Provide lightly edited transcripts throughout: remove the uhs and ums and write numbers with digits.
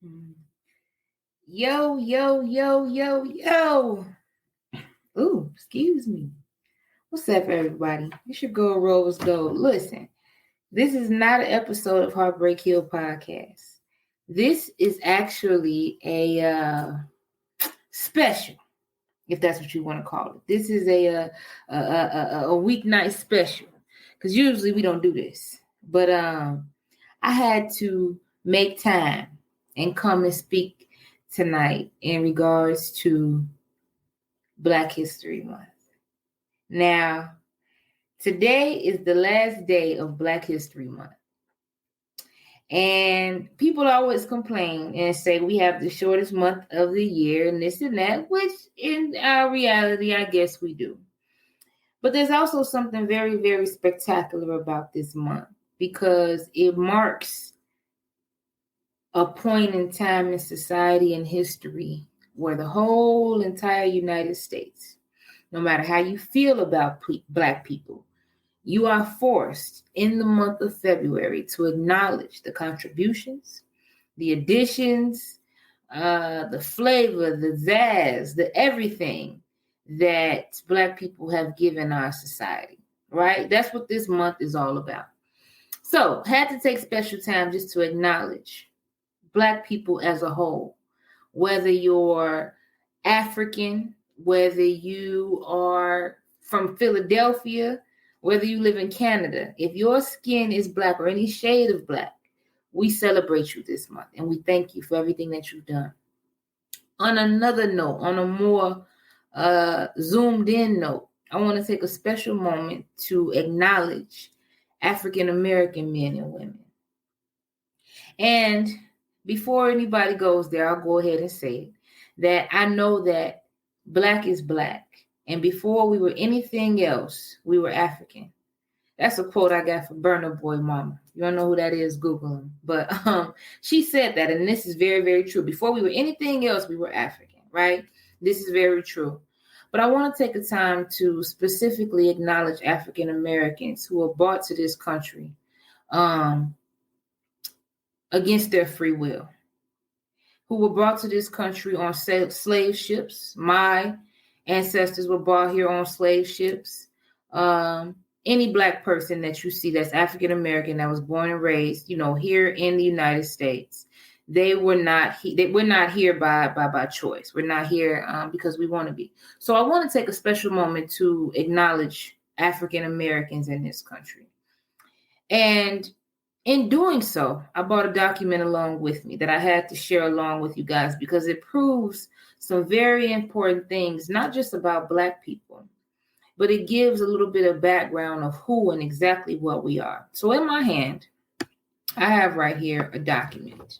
Yo, yo, yo, yo, yo. Ooh, excuse me. What's up, everybody? It's your girl, Rose Gold. Listen, this is not an episode of Heartbreak Hill Podcast. This is actually a special, if that's what you want to call it. This is a weeknight special, because usually we don't do this. But I had to make time and come and speak tonight in regards to Black History Month. Now, today is the last day of Black History Month. And people always complain and say we have the shortest month of the year and this and that, which in our reality, I guess we do. But there's also something very, very spectacular about this month because it marks a point in time in society and history where the whole entire United States, no matter how you feel about Black people, you are forced in the month of February to acknowledge the contributions, the additions, the flavor, the zazz, the everything that Black people have given our society, right? That's what this month is all about. So, had to take special time just to acknowledge Black people as a whole, whether you're African, whether you are from Philadelphia, whether you live in Canada. If your skin is Black or any shade of Black, we celebrate you this month and we thank you for everything that you've done. On another note, on a more zoomed in note, I want to take a special moment to acknowledge African American men and women. And before anybody goes there, I'll go ahead and say it, that I know that Black is Black. And before we were anything else, we were African. That's a quote I got from Burna Boy Mama. You don't know who that is? Google him. But she said that, and this is very, very true. Before we were anything else, we were African, right? This is very true. But I want to take a time to specifically acknowledge African Americans who were brought to this country against their free will, who were brought to this country on slave ships. My ancestors were brought here on slave ships. Any Black person that you see that's African American that was born and raised, here in the United States, we're not here by choice. We're not here because we want to be. So I want to take a special moment to acknowledge African Americans in this country. And in doing so, I brought a document along with me that I had to share along with you guys because it proves some very important things, not just about Black people, but it gives a little bit of background of who and exactly what we are. So in my hand, I have right here a document.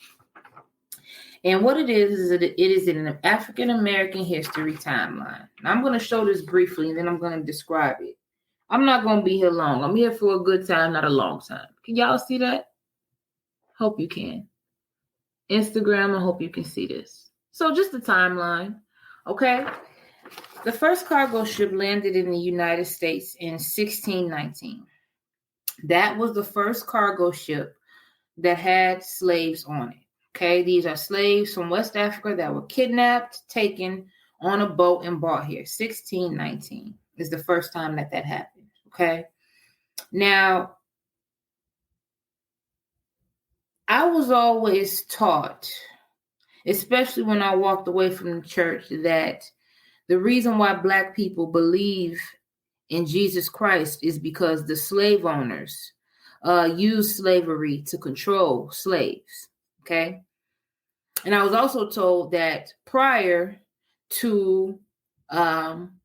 And what it is it is an African American history timeline. Now, I'm going to show this briefly, and then I'm going to describe it. I'm not going to be here long. I'm here for a good time, not a long time. Can y'all see that? Hope you can. Instagram, I hope you can see this. So just the timeline, okay? The first cargo ship landed in the United States in 1619. That was the first cargo ship that had slaves on it, okay? These are slaves from West Africa that were kidnapped, taken on a boat, and brought here. 1619 is the first time that happened, okay? Now, I was always taught, especially when I walked away from the church, that the reason why Black people believe in Jesus Christ is because the slave owners used slavery to control slaves, okay? And I was also told that prior to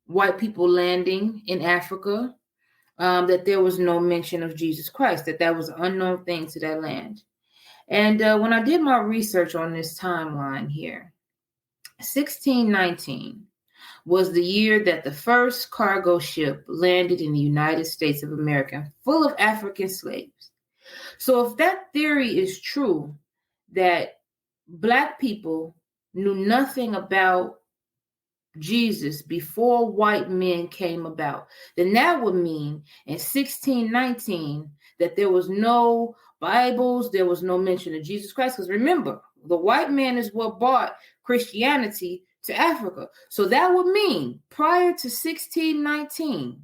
white people landing in Africa, that there was no mention of Jesus Christ, that was an unknown thing to that land. And when I did my research on this timeline here, 1619 was the year that the first cargo ship landed in the United States of America, full of African slaves. So if that theory is true, that Black people knew nothing about Jesus before white men came about, then that would mean in 1619 that there was no Bibles, there was no mention of Jesus Christ. Because remember, The white man is what brought Christianity to Africa. So that would mean prior to 1619,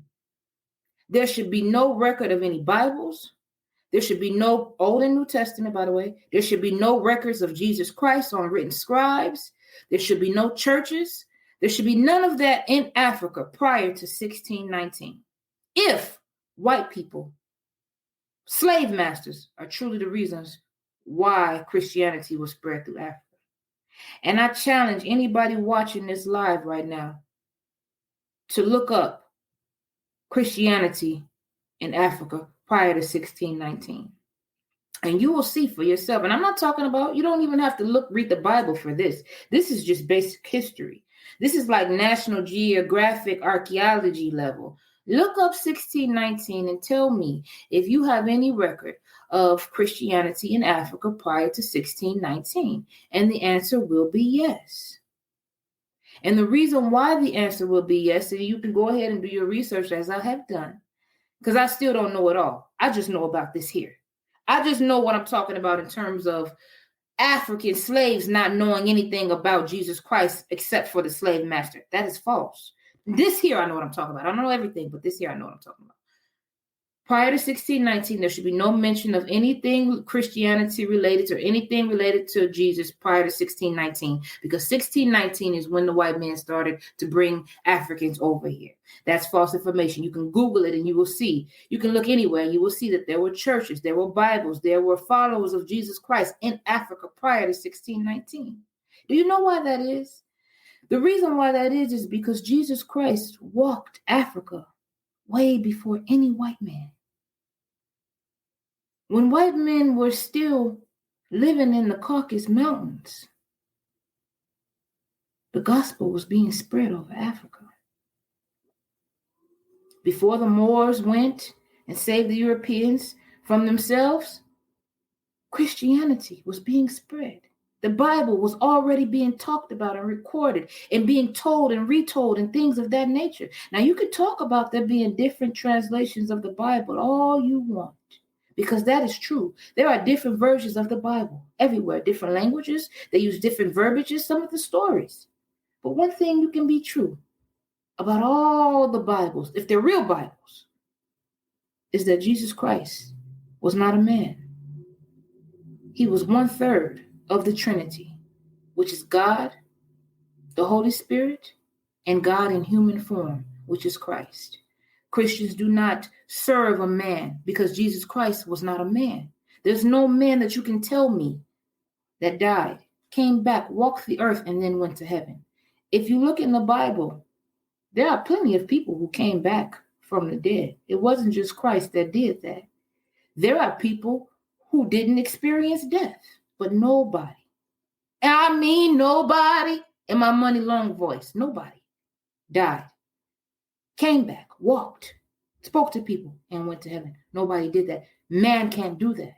there should be no record of any Bibles. There should be no Old and New Testament, by the way. There should be no records of Jesus Christ on written scribes. There should be no churches. There should be none of that in Africa prior to 1619. If white people, slave masters, are truly the reasons why Christianity was spread through Africa. And I challenge anybody watching this live right now to look up Christianity in Africa prior to 1619. And you will see for yourself. And I'm not talking about, you don't even have to read the Bible for this. This is just basic history. This is like National Geographic archaeology level. Look up 1619 and tell me if you have any record of Christianity in Africa prior to 1619. And the answer will be yes. And the reason why the answer will be yes, and you can go ahead and do your research as I have done, because I still don't know it all. I just know about this here. I just know what I'm talking about in terms of African slaves not knowing anything about Jesus Christ except for the slave master. That is false. This here, I know what I'm talking about. I don't know everything, but this here, I know what I'm talking about. Prior to 1619, there should be no mention of anything Christianity related or anything related to Jesus prior to 1619, because 1619 is when the white man started to bring Africans over here. That's false information. You can Google it and you will see. You can look anywhere and you will see that there were churches, there were Bibles, there were followers of Jesus Christ in Africa prior to 1619. Do you know why that is? The reason why that is because Jesus Christ walked Africa way before any white man. When white men were still living in the Caucasus Mountains, the gospel was being spread over Africa. Before the Moors went and saved the Europeans from themselves, Christianity was being spread. The Bible was already being talked about and recorded and being told and retold and things of that nature. Now, you could talk about there being different translations of the Bible all you want, because that is true. There are different versions of the Bible everywhere, different languages. They use different verbiages, some of the stories. But one thing you can be true about all the Bibles, if they're real Bibles, is that Jesus Christ was not a man. He was 1/3 of the Trinity, which is God, the Holy Spirit, and God in human form, which is Christ. Christians do not serve a man because Jesus Christ was not a man. There's no man that you can tell me that died, came back, walked the earth, and then went to heaven. If you look in the Bible, there are plenty of people who came back from the dead. It wasn't just Christ that did that. There are people who didn't experience death, but nobody. I mean nobody, in my money long voice, nobody died, came back, walked, spoke to people, and went to heaven. Nobody did that. Man can't do that.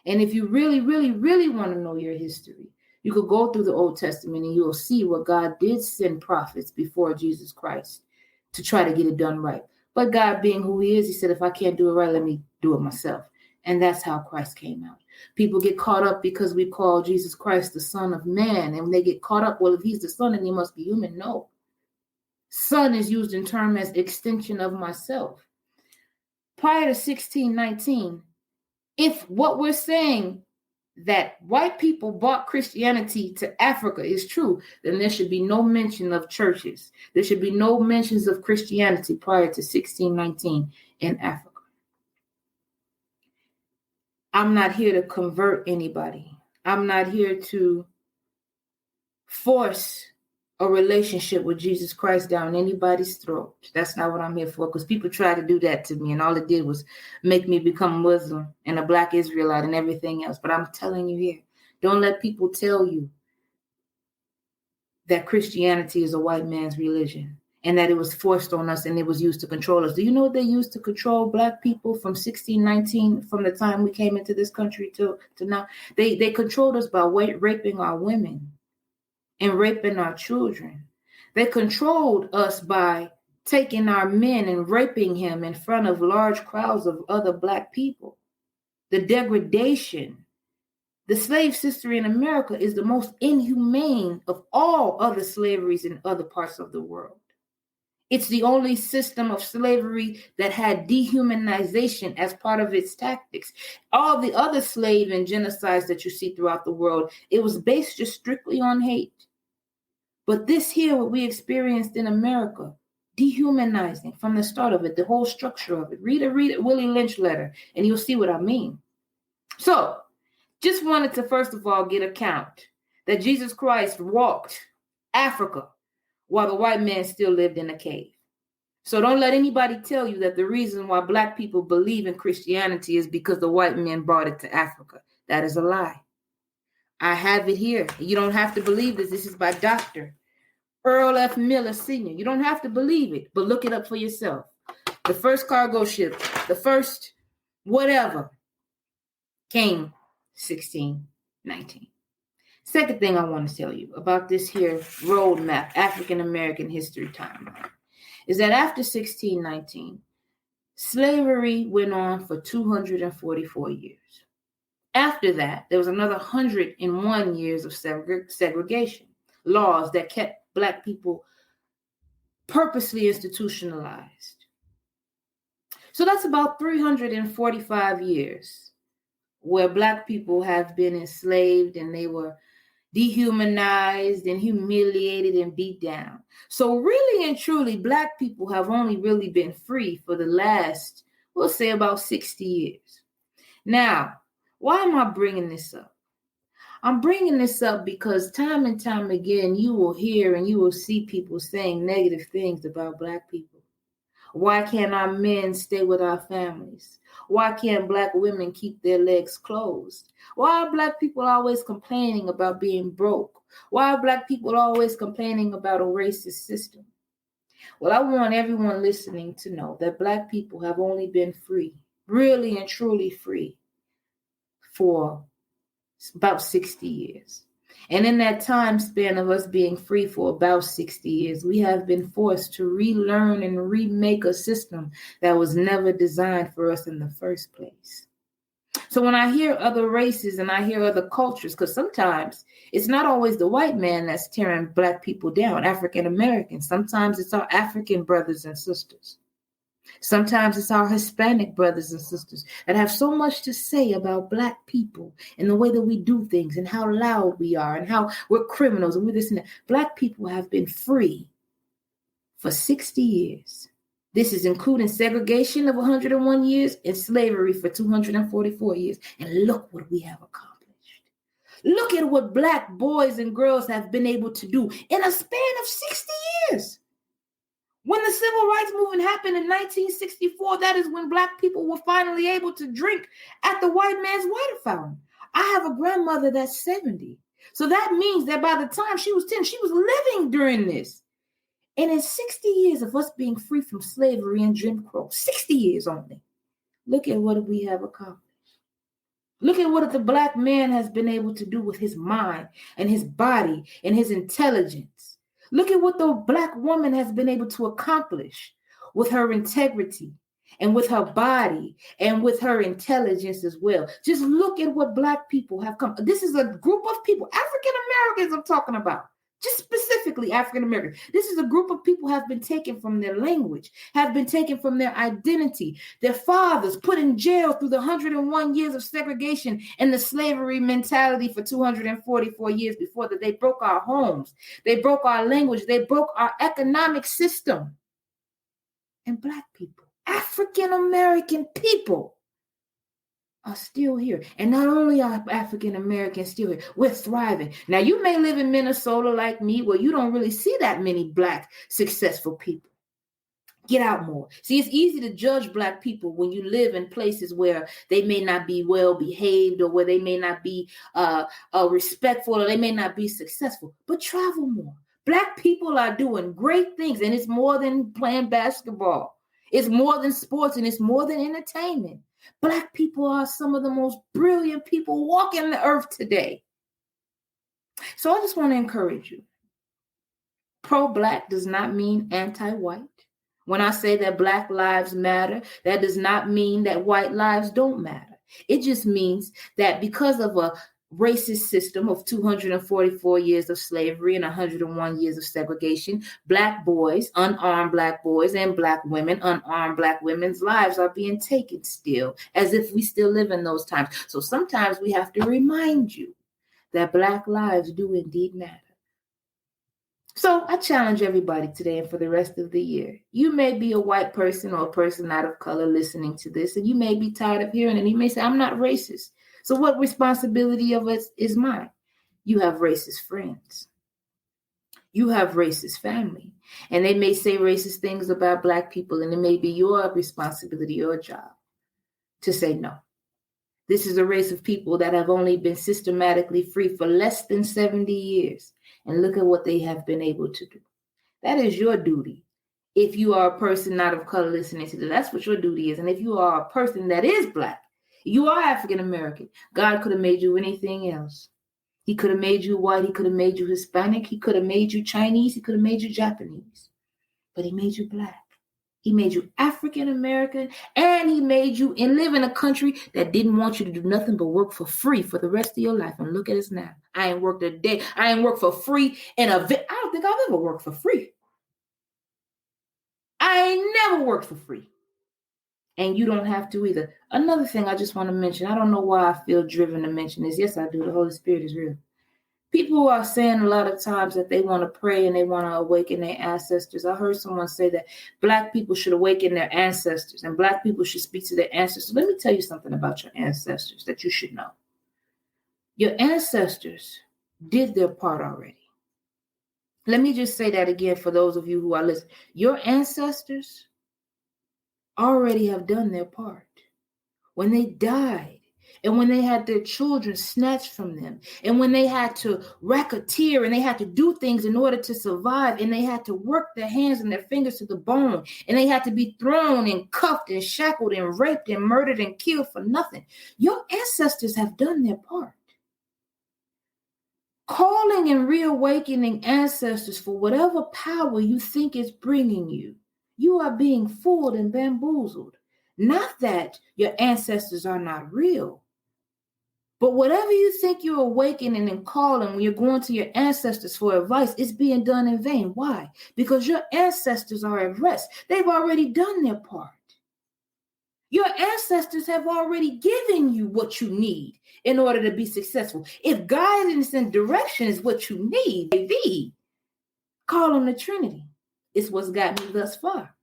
And if you really, really, really want to know your history, you could go through the Old Testament and you'll see where God did send prophets before Jesus Christ to try to get it done right. But God being who he is, he said, if I can't do it right, let me do it myself. And that's how Christ came out. People get caught up because we call Jesus Christ the Son of Man. And when they get caught up, well, if he's the Son, then he must be human. No. Son is used in term as extension of myself. Prior to 1619, if what we're saying that white people brought Christianity to Africa is true, then there should be no mention of churches. There should be no mentions of Christianity prior to 1619 in Africa. I'm not here to convert anybody. I'm not here to force a relationship with Jesus Christ down anybody's throat. That's not what I'm here for, because people try to do that to me, and all it did was make me become Muslim and a Black Israelite and everything else. But I'm telling you here, don't let people tell you that Christianity is a white man's religion and that it was forced on us and it was used to control us. Do you know what they used to control Black people from 1619, from the time we came into this country to now? They controlled us by raping our women and raping our children. They controlled us by taking our men and raping him in front of large crowds of other Black people. The degradation The slave system in America is the most inhumane of all other slaveries in other parts of the world. It's the only system of slavery that had dehumanization as part of its tactics. All the other slave and genocides that you see throughout the world, it was based just strictly on hate. But this here, what we experienced in America, dehumanizing from the start of it, the whole structure of it. Read a Willie Lynch letter, and you'll see what I mean. So, just wanted to first of all get a count that Jesus Christ walked Africa while the white man still lived in a cave. So don't let anybody tell you that the reason why Black people believe in Christianity is because the white men brought it to Africa. That is a lie. I have it here. You don't have to believe this. This is by Dr. Earl F. Miller Sr. You don't have to believe it, but look it up for yourself. The first cargo ship, the first whatever, came 1619. Second thing I want to tell you about this here roadmap, African American history timeline, is that after 1619, slavery went on for 244 years. After that, there was another 101 years of segregation, laws that kept Black people purposely institutionalized. So that's about 345 years where Black people have been enslaved and they were dehumanized and humiliated and beat down. So really and truly, Black people have only really been free for the last, we'll say about 60 years. Now, why am I bringing this up? I'm bringing this up because time and time again, you will hear and you will see people saying negative things about Black people. Why can't our men stay with our families? Why can't Black women keep their legs closed? Why are Black people always complaining about being broke? Why are Black people always complaining about a racist system? Well, I want everyone listening to know that Black people have only been free, really and truly free, for about 60 years. And in that time span of us being free for about 60 years, we have been forced to relearn and remake a system that was never designed for us in the first place. So when I hear other races and I hear other cultures, because sometimes it's not always the white man that's tearing Black people down, African Americans. Sometimes it's our African brothers and sisters. Sometimes it's our Hispanic brothers and sisters that have so much to say about Black people and the way that we do things and how loud we are and how we're criminals and we're this and that. Black people have been free for 60 years. This is including segregation of 101 years and slavery for 244 years. And look what we have accomplished. Look at what Black boys and girls have been able to do in a span of 60 years. When the Civil Rights Movement happened in 1964, that is when Black people were finally able to drink at the white man's water fountain. I have a grandmother that's 70. So that means that by the time she was 10, she was living during this. And in 60 years of us being free from slavery and Jim Crow, 60 years only, look at what we have accomplished. Look at what the Black man has been able to do with his mind and his body and his intelligence. Look at what the Black woman has been able to accomplish with her integrity and with her body and with her intelligence as well. Just look at what Black people have come. This is a group of people, African Americans I'm talking about, just specifically African Americans. This is a group of people have been taken from their language, have been taken from their identity, their fathers put in jail through the 101 years of segregation and the slavery mentality for 244 years before that. They broke our homes, they broke our language, they broke our economic system. And Black people, African American people, are still here. And not only are African Americans still here, we're thriving. Now, you may live in Minnesota like me, where you don't really see that many Black successful people. Get out more. See, it's easy to judge Black people when you live in places where they may not be well behaved or where they may not be respectful or they may not be successful. But travel more. Black people are doing great things, and it's more than playing basketball. It's more than sports, and it's more than entertainment. Black people are some of the most brilliant people walking the earth today. So I just want to encourage you. Pro-Black does not mean anti-white. When I say that Black lives matter, that does not mean that white lives don't matter. It just means that because of a racist system of 244 years of slavery and 101 years of segregation. Black boys, unarmed Black boys, and Black women, unarmed Black women's lives are being taken still, as if we still live in those times. So sometimes we have to remind you that Black lives do indeed matter. So I challenge everybody today and for the rest of the year. You may be a white person or a person not of color listening to this, and you may be tired of hearing it. And you may say, I'm not racist. So what responsibility of us is mine? You have racist friends. You have racist family. And they may say racist things about Black people, and it may be your responsibility, your job, to say no. This is a race of people that have only been systematically free for less than 70 years. And look at what they have been able to do. That is your duty. If you are a person not of color listening to this, that's what your duty is. And if you are a person that is Black, you are African American, God could have made you anything else. He could have made you white. He could have made you Hispanic. He could have made you Chinese. He could have made you Japanese. But he made you Black. He made you African American, and he made you and live in a country that didn't want you to do nothing but work for free for the rest of your life. And look at us now. I ain't worked a day. I ain't worked for free I don't think I've ever worked for free. I ain't never worked for free. And you don't have to either. Another thing I just want to mention, I don't know why I feel driven to mention this. Yes, I do. The Holy Spirit is real. People are saying a lot of times that they want to pray and they want to awaken their ancestors. I heard someone say that Black people should awaken their ancestors and Black people should speak to their ancestors. Let me tell you something about your ancestors that you should know. Your ancestors did their part already. Let me just say that again for those of you who are listening. Your ancestors already have done their part. When they died, and when they had their children snatched from them, and when they had to racketeer and they had to do things in order to survive, and they had to work their hands and their fingers to the bone, and they had to be thrown and cuffed and shackled and raped and murdered and killed for nothing. Your ancestors have done their part. Calling and reawakening ancestors for whatever power you think is bringing you, you are being fooled and bamboozled. Not that your ancestors are not real. But whatever you think you're awakening and calling when you're going to your ancestors for advice, it's being done in vain. Why? Because your ancestors are at rest. They've already done their part. Your ancestors have already given you what you need in order to be successful. If guidance and direction is what you need, baby, call on the Trinity. It's what's got me thus far.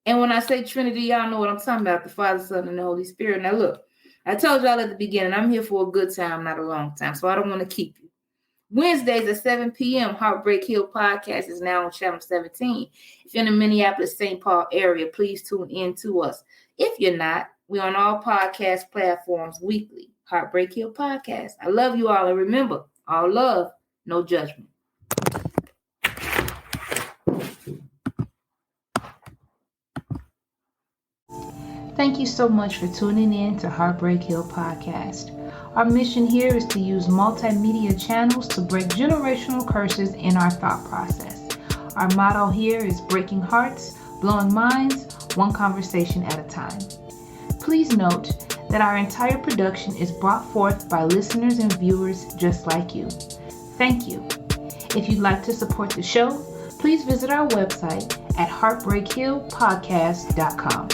And when I say Trinity, y'all know what I'm talking about, the Father, Son, and the Holy Spirit. Now look, I told y'all at the beginning, I'm here for a good time, not a long time, so I don't want to keep you. Wednesdays at 7 p.m., Heartbreak Hill Podcast is now on Channel 17. If you're in the Minneapolis, St. Paul area, please tune in to us. If you're not, we're on all podcast platforms weekly. Heartbreak Hill Podcast. I love you all, and remember, all love, no judgment. Thank you so much for tuning in to Heartbreak Hill Podcast. Our mission here is to use multimedia channels to break generational curses in our thought process. Our motto here is breaking hearts, blowing minds, one conversation at a time. Please note that our entire production is brought forth by listeners and viewers just like you. Thank you. If you'd like to support the show, please visit our website at heartbreakhillpodcast.com.